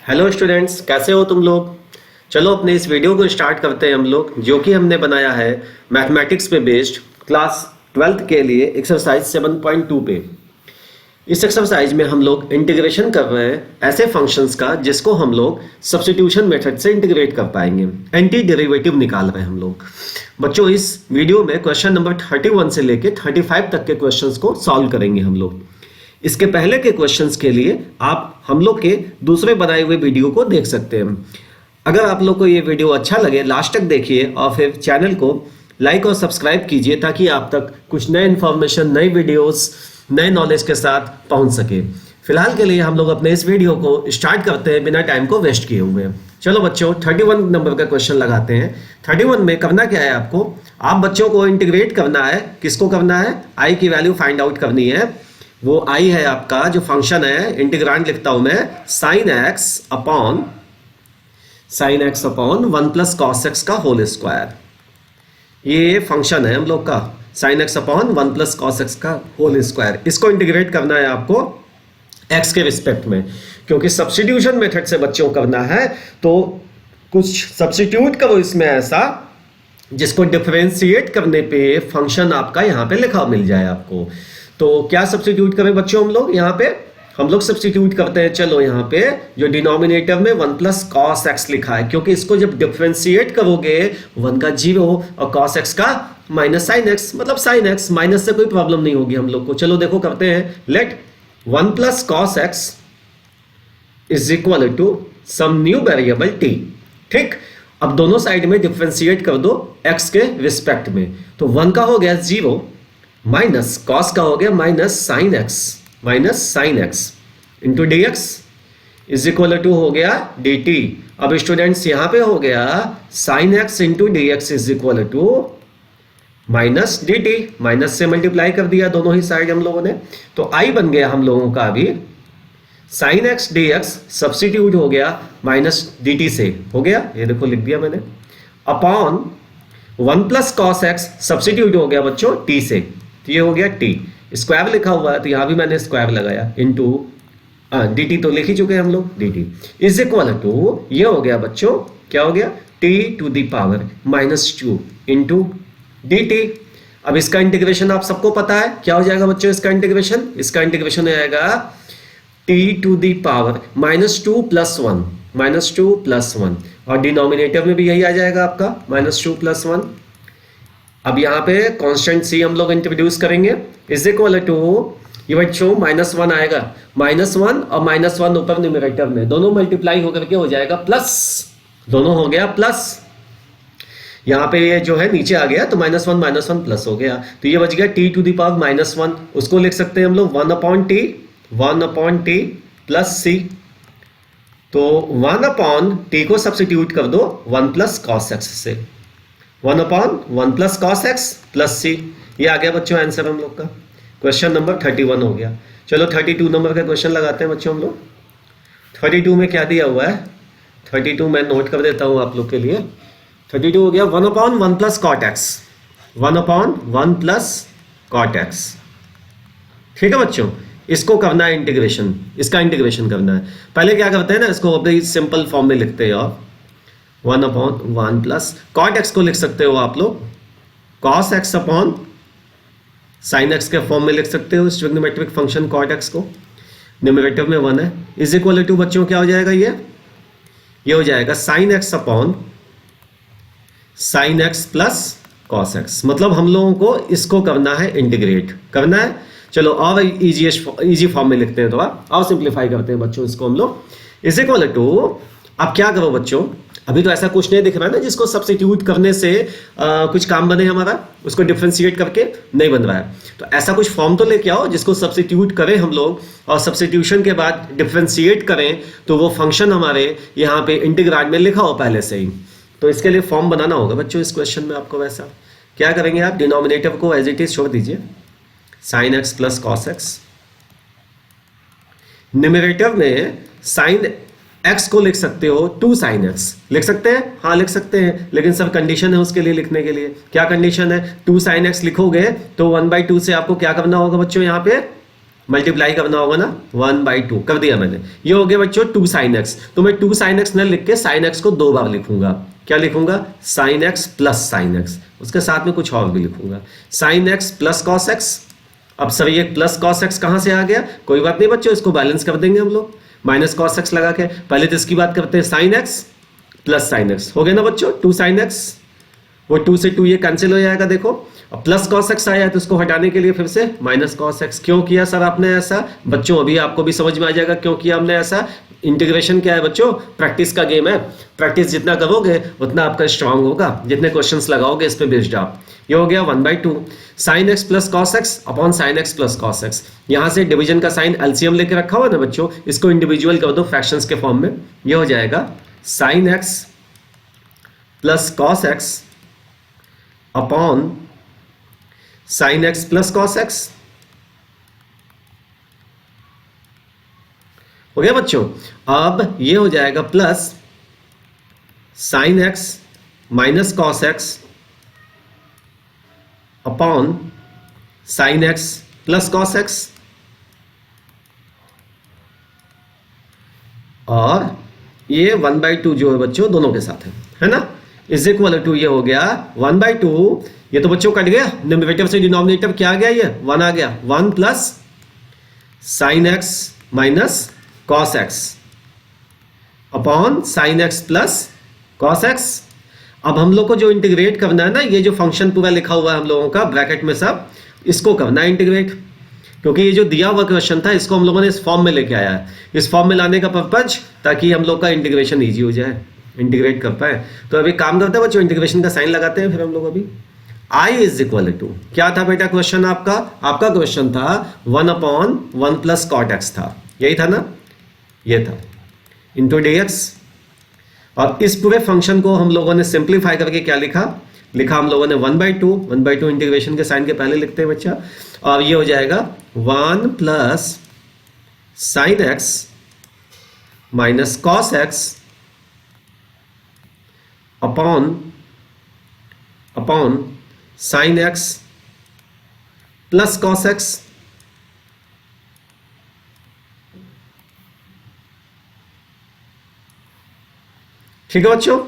Hello students, कैसे हो तुम लोग। चलो अपने इस वीडियो को स्टार्ट करते हैं हम लोग, जो कि हमने बनाया है मैथमेटिक्स पे बेस्ड क्लास 12th के लिए एक्सरसाइज 7.2 पे। इस एक्सरसाइज में हम लोग इंटीग्रेशन कर रहे हैं ऐसे फंक्शंस का जिसको हम लोग सब्स्टिट्यूशन मेथड से इंटीग्रेट कर पाएंगे। एंटी डेरिवेटिव निकाल रहे हैं हम लोग। बच्चों, इस वीडियो में क्वेश्चन नंबर 31 से लेके 35 तक के क्वेश्चंस को सॉल्व करेंगे हम लोग। इसके पहले के क्वेश्चंस के लिए आप हम लोग के दूसरे बनाए हुए वीडियो को देख सकते हैं। अगर आप लोग को ये वीडियो अच्छा लगे लास्ट तक देखिए और फिर चैनल को लाइक और सब्सक्राइब कीजिए ताकि आप तक कुछ नए इन्फॉर्मेशन, नई वीडियोस, नए नॉलेज के साथ पहुंच सके। फिलहाल के लिए हम लोग अपने इस वीडियो को स्टार्ट करते हैं बिना टाइम को वेस्ट किए हुए। चलो बच्चों, 31 नंबर का क्वेश्चन लगाते हैं। 31 में करना क्या है आपको, आप बच्चों को इंटीग्रेट करना है। किसको करना है? आई की वैल्यू फाइंड आउट करनी है। वो आई है आपका जो फंक्शन है, इंटीग्रांड लिखता हूं मैं sin x upon 1 plus cos x का होल स्क्वायर। ये फंक्शन है हम लोग का sin x upon 1 plus cos x का होल स्क्वायर। इसको इंटीग्रेट करना है आपको x के रिस्पेक्ट में, क्योंकि सब्स्टिट्यूशन मेथड से बच्चों करना है तो कुछ सब्स्टिट्यूट करो इसमें ऐसा जिसको डिफरेंशिएट करने पे फंक्शन आपका यहाँ पे लिखा मिल जाए आपको। तो क्या सब्स्टिट्यूट करें बच्चों हम लोग? यहाँ पे हम लोग सब्स्टिट्यूट करते हैं। चलो यहाँ पे जो डिनोमिनेटर में 1 प्लस cos x लिखा है, क्योंकि इसको जब डिफरेंशिएट करोगे 1 का 0 और cos x का माइनस sin x, मतलब sin x माइनस से कोई प्रॉब्लम नहीं होगी हम लोग को। चलो देखो करते हैं। Let 1 plus cos x is equal to some new variable t। ठीक, अब दोनों साइड में डिफरेंशिएट कर दो x के रिस्पेक्ट में। तो 1 का हो गया 0 माइनस cos का हो गया minus sine x into d x is equal to हो गया डी टी। अब स्टूडेंट्स यहां पे हो गया sine x into d x is equal to minus d t. Minus से मल्टीप्लाई कर दिया दोनों ही साइड हम लोगों ने, तो आई बन गया हम लोगों का अभी sine x d x substitute हो गया माइनस डी टी से हो गया, ये देखो लिख दिया मैंने, upon 1 plus cos x substitute हो गया बच्चों t से, तो ये हो गया t। स्क्वायर लिखा हुआ है तो यहां भी मैंने स्क्वायर लगाया इंटू डी टी तो लिख ही चुके हैं हम लोग, d t is equal to ये हो गया बच्चों, क्या हो गया t to the power -2 into d t. अब इसका इंटीग्रेशन आप सबको पता है क्या हो जाएगा बच्चों इसका इंटीग्रेशन? इसका इंटीग्रेशन हो जाएगा t to the power -2 plus 1 और डिनोमिनेटर में भी यही आ जाएगा आपका -2 प्लस 1। अब यहाँ पे कांस्टेंट c हम लोग इंट्रोड्यूस करेंगे इज इक्वल टू ये बच्चों -1 आएगा, -1 और -1 ऊपर न्यूमरेटर में दोनों मल्टीप्लाई होकर के हो जाएगा प्लस, दोनों हो गया प्लस। यहाँ पे ये जो है नीचे आ गया तो -1 प्लस हो गया, तो ये बच गया t टू द पावर -1। उसको लिख सकते हैं हम लोग 1 अपॉन टी प्लस c। तो 1 अपॉन टी को सब्स्टिट्यूट कर दो 1 प्लस cos x से, 1 upon 1 plus cos x plus c। ये आ गया बच्चों आंसर हम लोग का। क्वेश्चन नंबर 31 हो गया। चलो 32 नंबर का क्वेश्चन लगाते हैं बच्चों हम लोग। 32 में क्या दिया हुआ है? 32 मैं नोट कर देता हूं आप लोग के लिए। 32 हो गया 1 upon 1 plus cot x, 1 upon 1 plus cot x। ठीक है बच्चों, इसको करना है इंटीग्रेशन, इसका इंटीग्रेशन करना है। पहले क्या करते हैं ना, इसको अपने सिंपल फॉर्म में लिखते हैं आप 1 अपॉन 1 प्लस cot x को लिख सकते हो आप लोग cos x upon sin x के फॉर्म में लिख सकते हो इस ट्रिग्नोमेट्रिक फंक्शन cot x को। न्यूमरेटर में 1 है इज इक्वल टू बच्चों क्या हो जाएगा ये हो जाएगा sin x upon sin x plus cos x। मतलब हम लोगों को इसको करना है इंटीग्रेट करना है। चलो और इजी फॉर्म में लिखते हैं, थोड़ा और सिंप्लीफाई करते हैं बच्चों इसको हम लोग इज इक्वल टू। अब क्या करो बच्चों, अभी तो ऐसा कुछ नहीं दिख रहा है ना जिसको सब्स्टिट्यूट करने से कुछ काम बने हमारा, उसको डिफरेंशिएट करके नहीं बन रहा है। तो ऐसा कुछ फॉर्म तो लेके आओ जिसको सब्स्टिट्यूट करें हम लोग और सब्स्टिट्यूशन के बाद डिफरेंशिएट करें तो वो फंक्शन हमारे यहाँ पे इंटीग्रांड में लिखा हो पहले से ही। तो इसके लिए फॉर्म बनाना होगा बच्चों इस क्वेश्चन में आपको। वैसा क्या करेंगे आप, डिनोमिनेटर को एज इट इज छोड़ दीजिए sin x plus cos x। Numerator में sin x को लिख सकते हो 2 sin x लिख सकते हैं, हाँ लिख सकते हैं, लेकिन सर कंडीशन है उसके लिए लिखने के लिए। क्या कंडीशन है? 2 sin x लिखोगे तो 1/2 से आपको क्या करना होगा बच्चों, यहाँ पे मल्टीप्लाई करना होगा ना 1/2 कर दिया मैंने। ये हो गया बच्चों 2 sin x। तो मैं 2 sin x न लिख के sin x को 2 बार लिखूंगा। क्या लिखूंगा? sin x plus sin x, उसके साथ में कुछ और भी लिखूंगा, sin x plus cos x। अब सर ये प्लस cos x कहां से आ गया? कोई बात नहीं बच्चों, इसको बैलेंस कर देंगे हम लोग माइनस cos x लगा के। पहले तो इसकी बात करते हैं, sin x plus sin x हो गया ना बच्चों 2 sin x। वो 2 से 2 ये कैंसिल हो जाएगा देखो। अब प्लस cos x आया है तो उसको हटाने के लिए फिर से माइनस cos x। क्यों किया सर आपने ऐसा? बच्चों अभी आपको भी समझ में आ जाएगा क्यों किया हमने ऐसा। इंटीग्रेशन क्या है बच्चों? प्रैक्टिस का गेम है। प्रैक्टिस जितना करोगे उतना आपका स्ट्रांग होगा, जितने क्वेश्चंस लगाओगे इस पे बेस्ड आप। ये हो गया 1/2 sin x plus cos x upon sin x plus cos x। यहां से डिवीजन का साइन एलसीएम लेके रखा हुआ ना बच्चों, इसको इंडिविजुअल कर दो फ्रैक्शंस के फॉर्म में। ये हो जाएगा sin x plus cos x upon sin x plus cos x। हो गया बच्चों। अब ये हो जाएगा plus sin x minus cos x upon sin x plus cos x। और ये 1/2 जो है बच्चों दोनों के साथ है ना, इज इक्वल टू ये हो गया 1/2। ये तो बच्चों कट गया, न्यूमरेटर से डिनोमिनेटर क्या आ गया? ये 1 आ गया। 1 plus sin x minus cos x upon sin x plus cos x। अब हम लोग को जो इंटीग्रेट करना है ना, ये जो फंक्शन पूरा लिखा हुआ है हम लोगों का ब्रैकेट में सब, इसको करना है इंटीग्रेट। क्योंकि ये जो दिया हुआ क्वेश्चन था इसको हम लोगों ने इस फॉर्म में लेके आया है। इस फॉर्म में लाने का पर्पज ताकि हम लोग का इंटीग्रेशन ईजी हो जाए, इंटीग्रेट कर पाए। तो अभी काम करते हैं बच्चों, इंटीग्रेशन का साइन लगाते हैं फिर हम लोग। अभी i इज इक्वल टू क्या था बेटा क्वेश्चन आपका? आपका क्वेश्चन था 1/1 प्लस cot x था, यही था ना? ये था इंटू dx। और इस पूरे फंक्शन को हम लोगों ने सिंप्लीफाई करके क्या लिखा हम लोगों ने 1/2 इंटीग्रेशन के साइन के पहले लिखते हैं बच्चा। और ये हो जाएगा 1 plus sin x minus cos x upon sin x plus cos x। ठीक है बच्चों,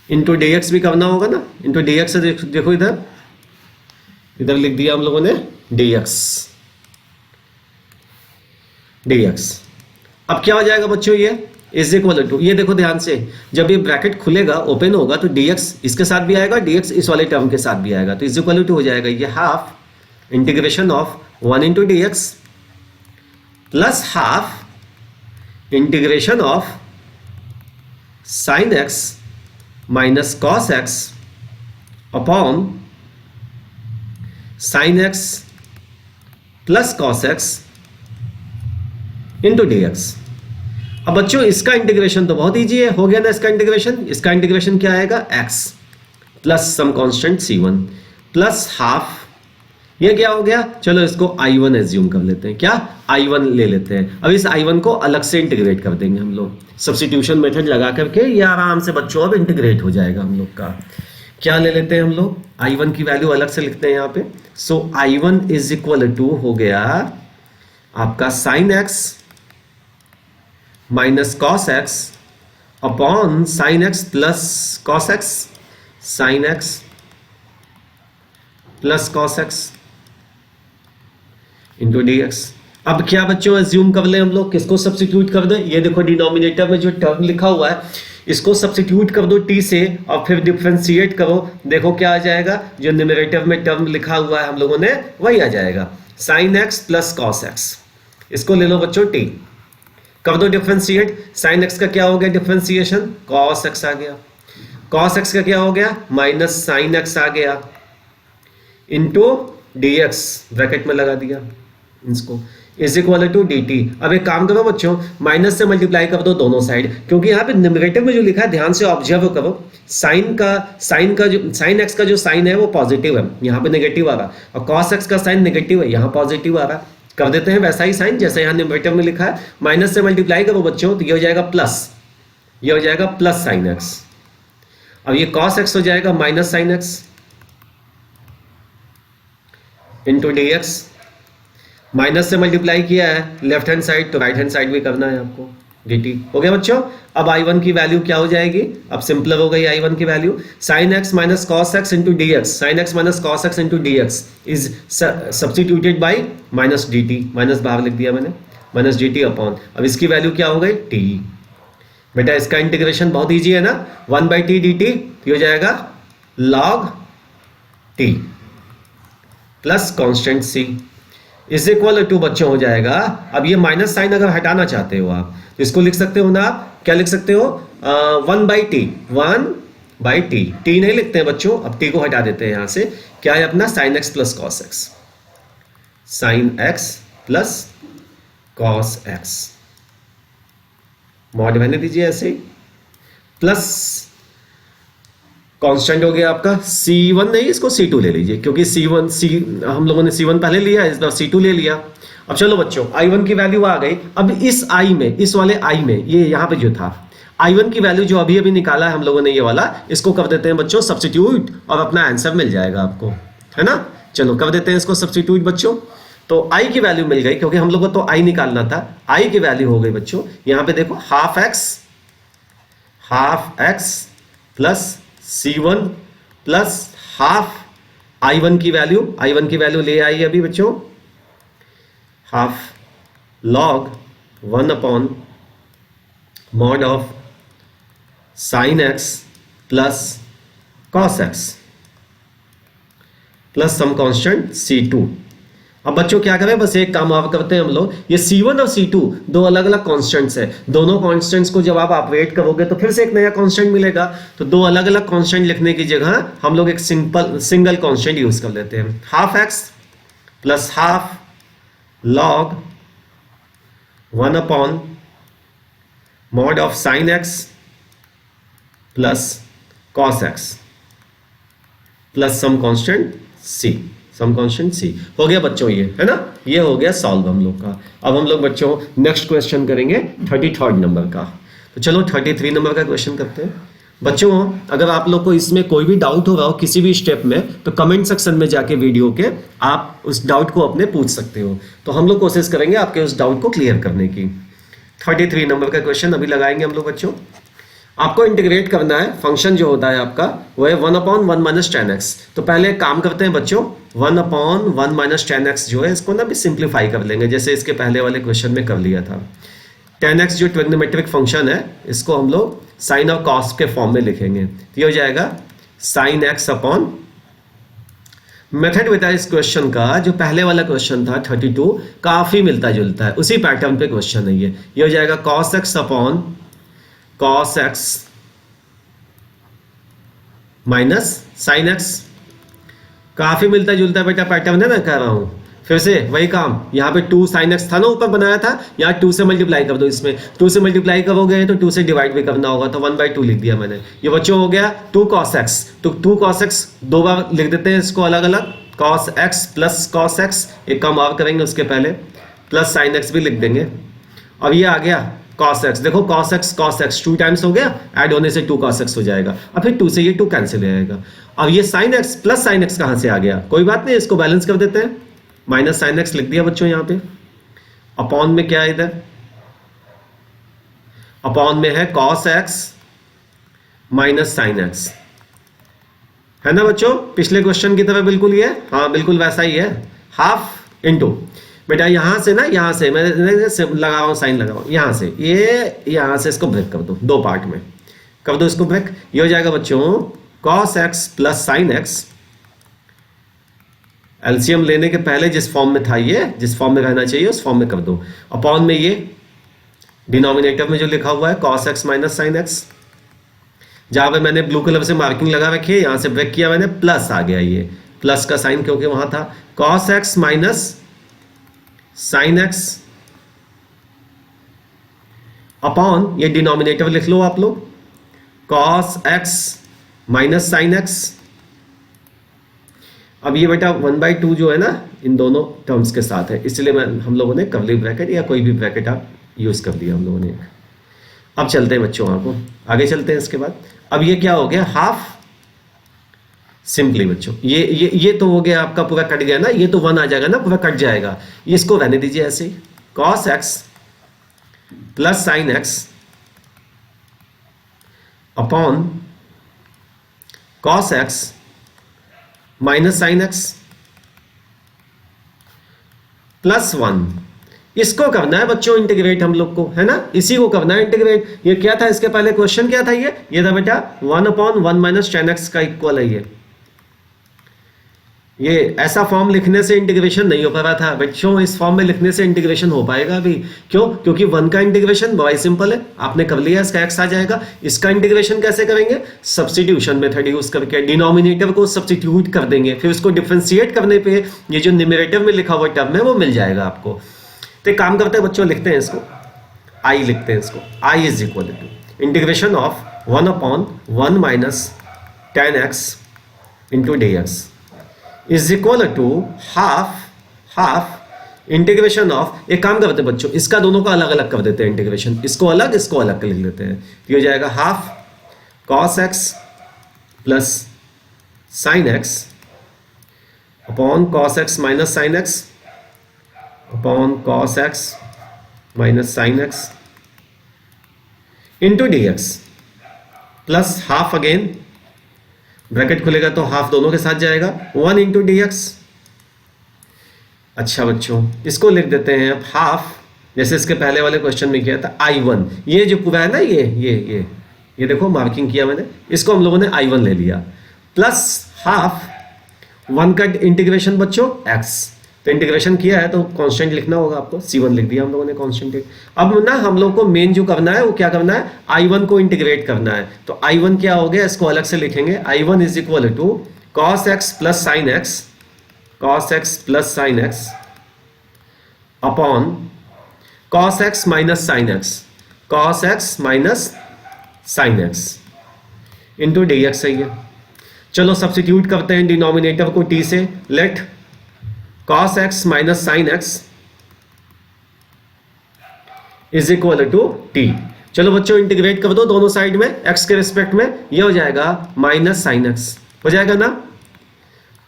इंटू dx भी करना होगा ना। इंटू dx से देखो इधर लिख दिया हम लोगों ने dx। अब क्या हो जाएगा बच्चों? ये इज इक्वल टू, ये देखो ध्यान से, जब ये ब्रैकेट खुलेगा ओपन होगा तो dx इसके साथ भी आएगा, dx इस वाले टर्म के साथ भी आएगा। तो इज इक्वल टू हो जाएगा ये half integration of 1 into dx plus half integration of sin x minus cos x upon sin x plus cos x into dx। अब बच्चों इसका इंटीग्रेशन तो बहुत इजी है, हो गया ना इसका इंटीग्रेशन। इसका इंटीग्रेशन क्या आएगा? x plus some constant c1 plus half, ये क्या हो गया? चलो इसको i1 एज्यूम कर लेते हैं। क्या? i1 ले लेते हैं। अब इस i1 को अलग से इंटीग्रेट कर देंगे हम लोग, सब्स्टिट्यूशन मेथड लगा करके। ये आराम से बच्चों अब इंटीग्रेट हो जाएगा हम लोग का। क्या ले लेते हैं हम लोग? i1 की वैल्यू अलग से लिखते हैं यहाँ पे। सो i1 इज इक्वल टू हो गया आपका sin x minus cos x upon sin x plus cos x, sin x plus cos x into dx। अब क्या बच्चों एज्यूम कर ले हम लोग, किसको सब्स्टिट्यूट कर दे? ये देखो डिनोमिनेटर में जो टर्म लिखा हुआ है इसको सब्स्टिट्यूट कर दो t से और फिर डिफरेंशिएट करो। देखो क्या आ जाएगा? जो न्यूमरेटर में टर्म लिखा हुआ है हम लोगों ने वही आ जाएगा, sin x plus cos x। इसको ले लो बच्चों t, कर दो डिफरेंशिएट। sin x का क्या हो गया डिफरेंशिएशन? cos x आ गया। cos x का क्या हो गया? माइनस sin x आ गया इंटू dx, ब्रैकेट में लगा दिया इसको, इज इक्वल टू dt। अब एक काम करो बच्चों, माइनस से मल्टीप्लाई कर दो दोनों साइड, क्योंकि यहाँ पे न्यूमरेटर में जो लिखा है ध्यान से ऑब्जर्व करो। sin x का जो साइन है वो पॉजिटिव है, यहाँ पे नेगेटिव आ रहा, और cos x का साइन नेगेटिव है, यहाँ पॉजिटिव आ रहा। कर देते हैं वैसा ही साइन जैसे यहाँ न्यूमरेटर में लिखा है। माइनस से मल्टीप्लाई करो बच्चों तो ये हो जाएगा प्लस, ये हो जाएगा प्लस sin x। अब ये cos x हो जाएगा minus sin x into dx minus से मल्टीप्लाई किया है लेफ्ट हैंड साइड, तो राइट हैंड साइड भी करना है आपको। dt हो गया बच्चों। अब i1 की वैल्यू क्या हो जाएगी, अब सिंपलर हो गई i1 की value, sin x minus cos x into d x, sine x minus cos x into d x is substituted by minus d t, minus बाहर लिख दिया मैंने, माइनस डी टी अपॉन, अब इसकी वैल्यू क्या हो गई t। बेटा इसका इंटीग्रेशन बहुत ईजी है ना, 1/t dt हो जाएगा log t plus constant c is equal to बच्चों हो जाएगा। अब ये माइनस साइन अगर हटाना चाहते हो आप तो इसको लिख सकते हो ना, आप क्या लिख सकते हो, 1/t, 1/t, t नहीं लिखते हैं बच्चों, अब t को हटा देते हैं यहां से, क्या है अपना sin x plus cos x, sin x plus cos x, mod रहने दीजिए ऐसे ही, प्लस कांस्टेंट हो गया आपका C1, नहीं इसको C2 ले लीजिए, क्योंकि C1 हम लोगों ने C1 पहले लिया, इस बार C2 ले लिया। अब चलो बच्चों I1 की वैल्यू आ गई, अब इस I में, इस वाले I में, ये यहाँ पे जो था I1 की वैल्यू जो अभी अभी निकाला है हम लोगों ने ये वाला, इसको कर देते हैं बच्चों सब्स्टिट्यूट और अपना आंसर मिल जाएगा आपको, है ना। चलो कर देते हैं इसको सब्स्टिट्यूट बच्चों, तो I की वैल्यू मिल गई, क्योंकि हम लोग को तो I निकालना था, I की वैल्यू हो गई बच्चों, यहाँ पे देखो half x plus C1 plus half I1 की वैल्यू ले आई अभी बच्चों, half log 1 upon mod of sine x plus cos x plus some constant C2। अब बच्चों क्या करें, बस एक काम और करते हैं हम लोग, ये C1 और C2 दो अलग अलग कांस्टेंट्स है, दोनों कांस्टेंट्स को जब आप ऑपरेट करोगे तो फिर से एक नया कांस्टेंट मिलेगा, तो दो अलग अलग कांस्टेंट लिखने की जगह हम लोग एक सिंगल कांस्टेंट यूज कर लेते हैं, half x plus half log 1 upon mod of sine x plus cos x plus some constant C हो गया बच्चों, ये है ना, ये हो गया सॉल्व हम लोग का। अब हम लोग बच्चों नेक्स्ट क्वेश्चन करेंगे 33rd नंबर का, तो चलो 33 नंबर का क्वेश्चन करते हैं बच्चों। अगर आप लोग को इसमें कोई भी डाउट हो रहा हो किसी भी स्टेप में, तो कमेंट सेक्शन में जाके वीडियो के आप उस डाउट को अपने पूछ सकते हो, तो हम लोग कोशिश करेंगे आपके उस डाउट को क्लियर करने की। 33 नंबर का क्वेश्चन अभी लगाएंगे हम लोग बच्चों। आपको इंटीग्रेट करना है, फंक्शन जो होता है आपका वो है 1/1 माइनस 10x। तो पहले एक काम करते हैं बच्चों, 1/1 माइनस 10x जो है इसको ना भी सिंप्लीफाई कर लेंगे, जैसे इसके पहले वाले क्वेश्चन में कर लिया था। 10x जो ट्रिग्नोमेट्रिक फंक्शन है इसको हम लोग साइन और कॉस के फॉर्म में लिखेंगे, तो ये हो जाएगा साइन एक्स अपॉन, मेथड बेटा इस क्वेश्चन का जो पहले वाला क्वेश्चन था 32 काफी मिलता जुलता है, उसी पैटर्न पे क्वेश्चन है ये हो जाएगा cos x upon cos x minus sine x, काफी मिलता जुलता है बेटा पैटर्न है ना, कह रहा हूं फिर से वही काम, यहाँ पे 2 sin x था ना ऊपर बनाया था, यहाँ 2 से मल्टीप्लाई कर दो, इसमें 2 से मल्टीप्लाई करोगे तो 2 से डिवाइड भी करना होगा, तो 1/2 लिख दिया मैंने। ये बच्चों हो गया 2 cos x, तो 2 cos x दो बार लिख देते हैं इसको अलग अलग, cos x plus cos x, एक काम और करेंगे उसके पहले, प्लस sin x भी लिख देंगे। अब ये आ गया cos x, देखो cos x 2 टाइम्स हो गया, ऐड होने से 2 cos x हो जाएगा, और फिर 2 से ये 2 कैंसिल हो जाएगा। अब ये sin x plus sin x कहाँ से आ गया, कोई बात नहीं, इसको बैलेंस कर देते हैं, माइनस साइन एक्स लिख दिया बच्चों यहाँ पे, अपॉन में क्या है इधर, अपॉन में है cos x minus sine x, है ना बच्चों, पिछले क्वेश्चन की तरह बिल्कुल ये, हाँ बिल्कुल वैसा ही है, हाफ इंटू बेटा यहां से ना, यहां से मैं लगा रहा हूं, साइन लगा रहा हूं, यहां से ये, यहां से इसको ब्रेक कर दो, दो पार्ट में कर दो इसको ब्रेक, ये हो जाएगा बच्चों cos x plus sine x, LCM लेने के पहले जिस फॉर्म में था ये, जिस फॉर्म में रहना चाहिए उस फॉर्म में कर दो, अपॉन में ये डिनोमिनेटर में जो लिखा हुआ है cos x minus sine x, जहां पे मैंने ब्लू कलर से मार्किंग लगा रखी है, यहां से ब्रेक किया मैंने, प्लस आ गया ये प्लस का साइन, क्योंकि वहां था cos x minus sine x, upon ये डिनोमिनेटर लिख लो आप लोग, cos x minus sine x. अब ये बेटा 1/2 जो है ना इन दोनों टर्म्स के साथ है, इसलिए हम लोगों ने कर्ली ब्रैकेट या कोई भी ब्रैकेट आप यूज कर दिया हम लोगों ने। अब चलते हैं बच्चों, आपको आगे चलते हैं इसके बाद। अब ये क्या हो गया, हाफ सिंपली बच्चों ये तो हो गया आपका, पूरा कट गया ना, ये तो 1 आ जाएगा ना, पूरा कट जाएगा। इसको रहने दीजिए ऐसे ही, cos x plus sine x upon cos x minus sine x plus 1। इसको करना है बच्चों इंटीग्रेट हम लोग को, है ना, इसी को करना है इंटीग्रेट। ये क्या था, इसके पहले क्वेश्चन क्या था, ये था बेटा 1/1 माइनस टेन एक्स का इक्वल है ये ऐसा फॉर्म लिखने से इंटीग्रेशन नहीं हो पा रहा था बच्चों, इस फॉर्म में लिखने से इंटीग्रेशन हो पाएगा अभी। क्यों? क्योंकि 1 का इंटीग्रेशन बहुत सिंपल है, आपने कर लिया, इसका x आ जाएगा। इसका इंटीग्रेशन कैसे करेंगे? सब्स्टिट्यूशन मेथड यूज करके डिनोमिनेटर को सब्स्टिट्यूट कर देंगे, फिर उसको डिफरेंशिएट करने पे ये जो न्यूमरेटर में लिखा हुआ टर्म है वो मिल जाएगा आपको। तो एक काम करते हैं बच्चों, लिखते हैं इसको, i लिखते हैं इसको, i is equal to integration of 1/1 minus ten x into d x is equal to half integration of, एक काम करते हैं बच्चों, इसका दोनों का अलग अलग कर देते हैं इंटीग्रेशन, इसको अलग लिख लेते हैं। तो ये हो जाएगा half cos x plus sine x upon cos x minus sine x upon cos x minus sine x into d x plus half, again bracket खुलेगा तो हाफ दोनों के साथ जाएगा, 1 इंटू डी एक्स। अच्छा बच्चों, इसको लिख देते हैं अब हाफ, जैसे इसके पहले वाले क्वेश्चन में किया था I1, ये जो पूरा है ना, ये देखो मार्किंग किया मैंने, इसको हम लोगों ने I1 ले लिया, प्लस हाफ 1 का इंटीग्रेशन बच्चों x, तो इंटीग्रेशन किया है तो कांस्टेंट लिखना होगा आपको, C1 लिख दिया हम लोगों ने कांस्टेंट। अब ना हम लोग को मेन जो करना है वो क्या करना है, I1 को इंटीग्रेट करना है। तो I1 क्या हो गया, इसको अलग से लिखेंगे, I1 is equal to cos x plus sine x, cos x plus sine x upon cos x minus sine x, cos x minus sine x into d x है ये। चलो सब्स्टिट्यूट करते हैं डिनोमिनेटर को t से, let cos x minus sine x is equal to t। चलो बच्चों integrate कर दो दोनों साइड में x के रिस्पेक्ट में, ये हो जाएगा माइनस साइन एक्स, हो जाएगा ना,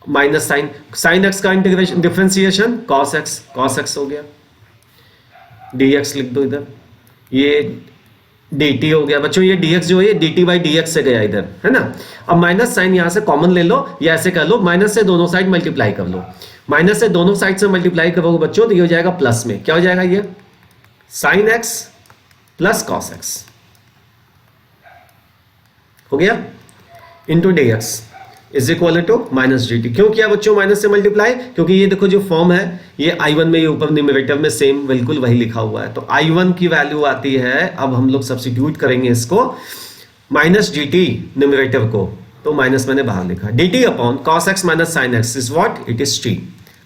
माइनस साइन एक्स का इंटीग्रेशन डिफरेंशिएशन cos x हो गया, dx लिख दो इधर, ये dt हो गया बच्चों, ये dx जो है ये dt बाई dx से गया इधर, है ना। अब माइनस साइन यहां से कॉमन ले लो, या ऐसे कर लो, माइनस से दोनों साइड मल्टीप्लाई कर लो, माइनस से दोनों साइड से मल्टीप्लाई करोगे बच्चों तो ये हो जाएगा प्लस में, क्या हो जाएगा ये sine x plus cos x हो गया into d x is equal to minus d t. क्यों किया बच्चों माइनस से मल्टीप्लाई? क्योंकि ये देखो जो फॉर्म है ये I1 में, ये ऊपर न्यूमरेटर में सेम बिल्कुल वही लिखा हुआ है, तो I1 की वैल्यू आती है, अब हम लोग सब्स्टिट्यूट करेंगे इसको माइनस डी टी न्यूमरेटर को, तो माइनस मैंने बाहर लिखा, d t upon cos x minus sine x is what, it is t.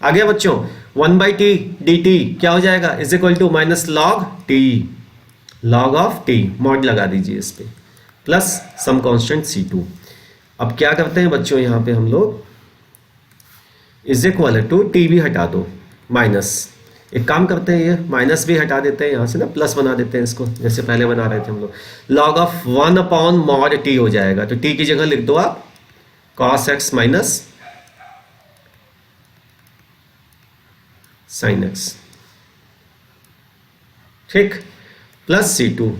आ गया बच्चों, 1/t dt क्या हो जाएगा, is equal to minus log t, log of t, mod लगा दीजिए इस पे, प्लस सम कांस्टेंट C2। अब क्या करते हैं बच्चों, यहां पे हम लोग इज इक्वल टू t भी हटा दो, माइनस, एक काम करते हैं ये माइनस भी हटा देते हैं यहां से ना, प्लस बना देते हैं इसको, जैसे पहले बना रहे थे हम लोग, log of 1 upon mod t हो जाएगा, तो t की जगह लिख दो आप cos x minus sine x, ठीक, प्लस C2।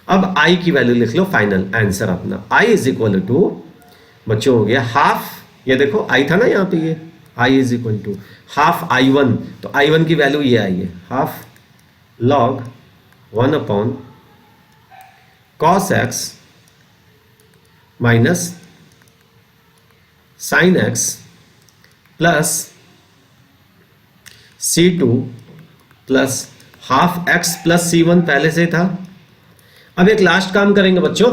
अब I की वैल्यू लिख लो, फाइनल आंसर अपना I इज इक्वल टू बच्चों हो गया हाफ, ये देखो I था ना यहाँ पे, ये I is equal to half I1, तो I1 की वैल्यू ये आई है half log 1 upon cos x minus sine x plus C2 plus half x plus C1 पहले से था। अब एक लास्ट काम करेंगे बच्चों,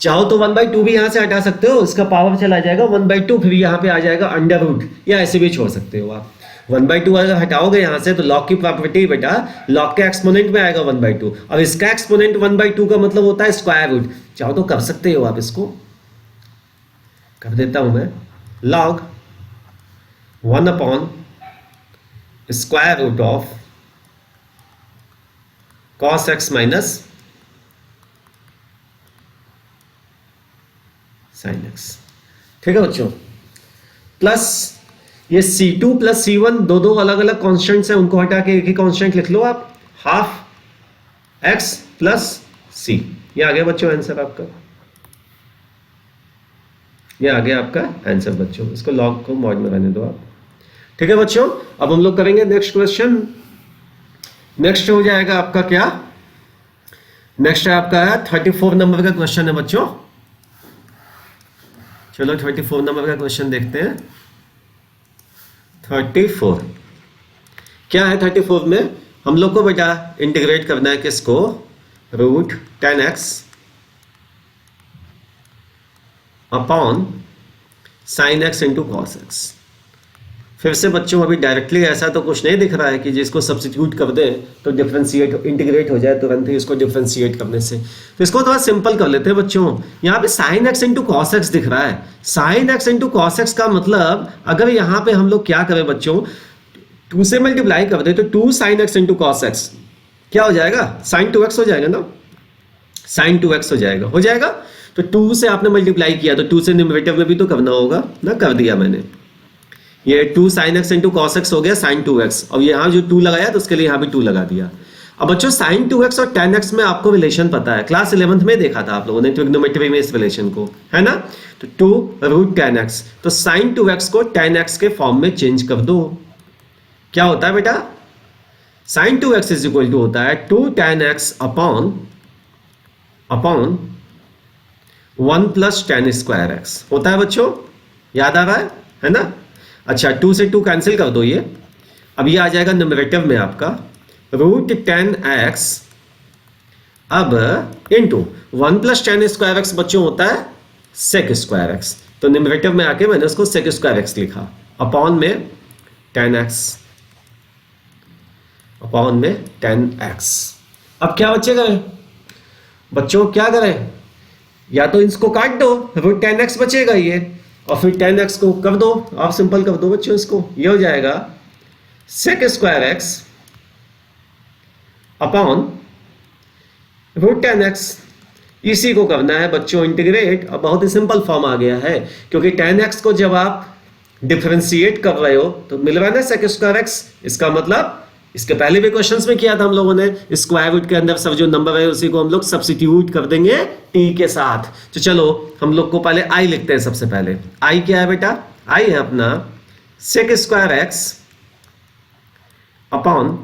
चाहो तो 1/2 भी यहां से हटा सकते हो, इसका पावर चला जाएगा 1/2, फिर यहां पे आ जाएगा अंडर रूट, या ऐसे भी छोड़ सकते हो आप। 1/2 अगर हटाओगे यहां से तो लॉग की प्रॉपर्टी बेटा, लॉग के एक्सपोनेंट में आएगा 1/2, अब इसका एक्सपोनेंट 1/2 का मतलब होता है स्क्वायर रूट, चाहो तो कर सकते हो आप, इसको कर देता हूं मैं, log 1 upon square root of cos x minus sine x, ठीक है बच्चों। प्लस ये C2 प्लस C1 दो दो अलग अलग कॉन्स्टेंट्स हैं, उनको हटा के एक ही कॉन्स्टेंट लिख लो आप, हाफ एक्स प्लस सी। ये आ गया बच्चों आंसर आपका, ये आ गया आपका आंसर बच्चों। इसको लॉग को मॉड में रहने दो आप। ठीक है बच्चों, अब हम लोग करेंगे नेक्स्ट क्वेश्चन। नेक्स्ट हो जाएगा आपका क्या, नेक्स्ट है आपका 34 नंबर का क्वेश्चन है बच्चों। चलो 34 नंबर का क्वेश्चन देखते हैं। 34 क्या है? 34 में हम लोग को बेटा इंटीग्रेट करना है किसको, root 10x upon sine x into cos x। फिर से बच्चों अभी डायरेक्टली ऐसा तो कुछ नहीं दिख रहा है कि जिसको सब्स्टिट्यूट कर दें तो डिफरेंशिएट इंटीग्रेट हो जाए तुरंत ही उसको डिफरेंशिएट करने से। तो इसको थोड़ा सिंपल कर लेते हैं बच्चों। यहाँ पे sine x into cos x दिख रहा है। Sine x into cos x का मतलब अगर यहाँ पे हम लोग क्या करें बच्चों, 2 से मल्टीप्लाई कर दे तो 2 sine x into cos x क्या हो जाएगा, साइन 2x हो जाएगा ना, साइन 2x हो जाएगा। तो 2 से आपने मल्टीप्लाई किया तो 2 से न्यूमरेटर में भी तो करना होगा ना, कर दिया मैंने। ये 2 sine x into cos x हो गया साइन 2x, और यहाँ जो 2 लगाया तो उसके लिए यहाँ भी 2 लगा दिया। अब बच्चों साइन 2x और tan x में आपको रिलेशन पता है, क्लास 11th में देखा था आप लोगों ने ट्रिग्नोमेट्री में इस रिलेशन को, है ना। तो 2 रूट tan x, तो साइन 2x को tan x के फॉर्म में चेंज कर दो। क्या होता है बेटा, sign 2x is equal to होता है 2 tan x upon 1 plus tan square x होता है बच्चों, याद आ रहा है ना। अच्छा 2 से 2 कैंसिल कर दो ये, अब ये आ जाएगा न्यूमरेटर में आपका रूट 10x अब into 1 plus tan square x बच्चों होता है sec स्क्वायर x। तो न्यूमरेटर में आके मैंने उसको sec स्क्वायर x लिखा, अपॉन में 10x, अपॉन में 10x। अब क्या बचेगा बच्चों, क्या करें, या तो इसको काट दो, रूट 10x बचेगा ये, और फिर 10x को कर दो, आप सिंपल कर दो बच्चों इसको, ये हो जाएगा sec square x upon root 10x। इसी को करना है बच्चों इंटीग्रेट। अब बहुत ही सिंपल फॉर्म आ गया है, क्योंकि 10x को जब आप डिफरेंशिएट कर रहे हो तो मिल रहा है ना sec स्क्वायर x। इसका मतलब इसके पहले भी क्वेश्चंस में किया था हम लोगों ने, स्क्वायर रूट के अंदर सब जो नंबर है उसी को हम लोग सब्स्टिट्यूट कर देंगे t के साथ। तो चलो हम लोग को पहले i लिखते हैं। सबसे पहले i क्या है बेटा, i है अपना sec square x upon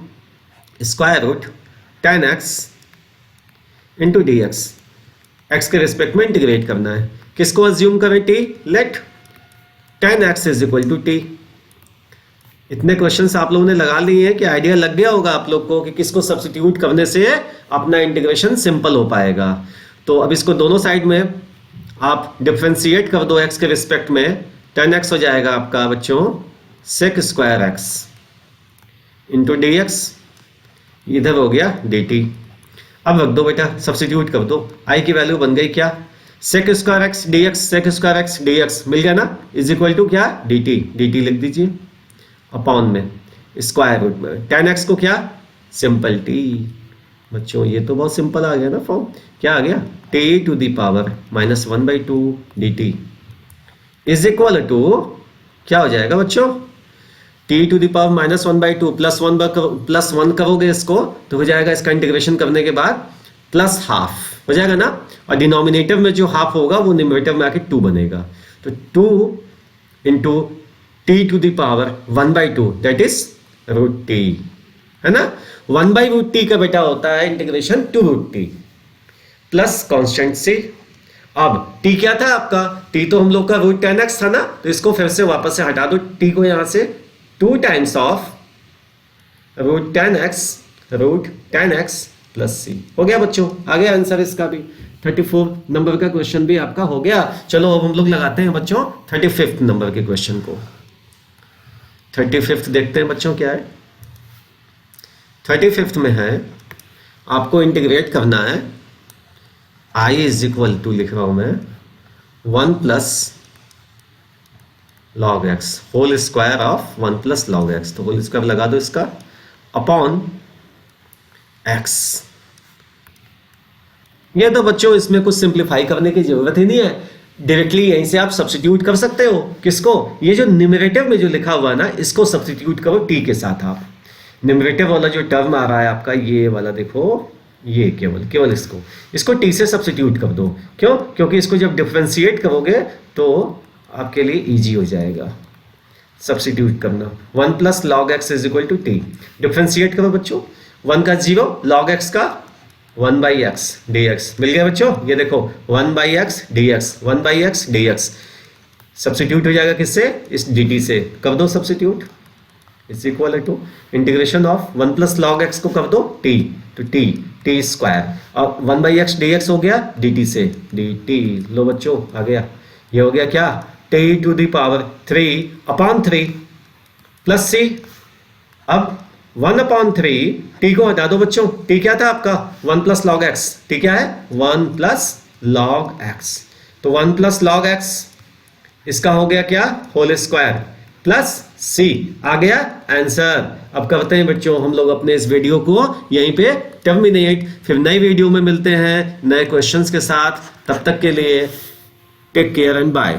square root 10x into dx। x के रिस्पेक्ट में इंटीग्रेट करना है, किसको अज्यूम करें, t। Let 10x is equal to t। इतने क्वेश्चंस आप लोगों ने लगा लिए हैं कि आइडिया लग गया होगा आप लोग को कि किसको सब्स्टिट्यूट करने से अपना इंटीग्रेशन सिंपल हो पाएगा। तो अब इसको दोनों साइड में आप डिफरेंशिएट कर दो x के रिस्पेक्ट में, 10x हो जाएगा आपका बच्चों sec square x into dx, इधर हो गया dt। अब रख दो बेटा, सब्स्टिट्यूट कर दो, i की वैल्यू बन गई क्या, sec square x dx, sec square x dx मिल गया ना, इज इक्वल टू क्या, dt लिख दीजिए, अपॉन में स्क्वायर रूट में 10x को क्या, सिंपल t। बच्चों ये तो बहुत सिंपल आ गया ना फॉर्म, क्या आ गया, t to the power -1/2 dt is equal to क्या हो जाएगा बच्चों, t to the power -1/2 plus 1 करोगे इसको तो हो जाएगा, इसका इंटीग्रेशन करने के बाद प्लस हाफ हो जाएगा ना, और डिनोमिनेटर में जो हाफ होगा वो न्यूमरेटर में आके 2 बनेगा। तो 2 into t to the power 1/2 that is root t, है ना। 1/√t का बेटा होता है integration two root t plus constant c। अब t क्या था आपका, t तो हम लोग का रूट 10x था ना, तो इसको फिर से वापस से हटा दो, t को यहां से 2 times of root 10x plus c हो गया बच्चों, आ गया आंसर इसका भी। 34 नंबर का क्वेश्चन भी आपका हो गया। चलो अब हम लोग लगाते हैं बच्चों 35 नंबर के क्वेश्चन को। 35 देखते हैं बच्चों क्या है। 35 में है आपको इंटीग्रेट करना है, i इज इक्वल टू लिख रहा हूं मैं 1 plus log x whole square of 1 plus log x। तो होल स्क्वायर लगा दो इसका, अपॉन x। ये तो बच्चों इसमें कुछ सिंप्लीफाई करने की जरूरत ही नहीं है, डायरेक्टली यहीं से आप सब्स्टिट्यूट कर सकते हो। किसको? ये जो न्यूमरेटिव में जो लिखा हुआ है ना, इसको सब्स्टिट्यूट करो टी के साथ। आप न्यूमरेटिव वाला जो टर्म आ रहा है आपका, ये वाला देखो, ये केवल इसको टी से सब्स्टिट्यूट कर दो। क्यों? क्योंकि इसको जब डिफरेंशिएट करोगे तो आपके लिए इजी हो जाएगा सब्स्टिट्यूट करना। 1 plus log x is equal to t. Differentiate करो बच्चों, 1 का 0, लॉग एक्स का 1 बाई एक्स डी एक्स। मिल गया बच्चों? ये देखो 1 by x d x, 1 by x d x substitute हो जाएगा किससे? इस डी टी से। कर दो substitute, is equal to integration of 1 plus log x को कर दो टी, तो टी स्क्वायर। अब 1 बाई एक्स डी एक्स हो गया डी टी से, डी टी। लो बच्चों आ गया, ये हो गया क्या? T to the power 3 upon 3 plus c. अब 1 अपॉन 3, टी को हटा दो बच्चों। टी क्या था आपका? 1 प्लस लॉग एक्स। टी क्या है? 1 प्लस लॉग एक्स। तो 1 प्लस लॉग एक्स, इसका हो गया क्या? होल स्क्वायर प्लस सी। आ गया आंसर। अब करते हैं बच्चों हम लोग अपने इस वीडियो को यहीं पे टर्मिनेट। फिर नई वीडियो में मिलते हैं नए क्वेश्चंस के साथ। तब तक के लिए टेक केयर एंड बाय।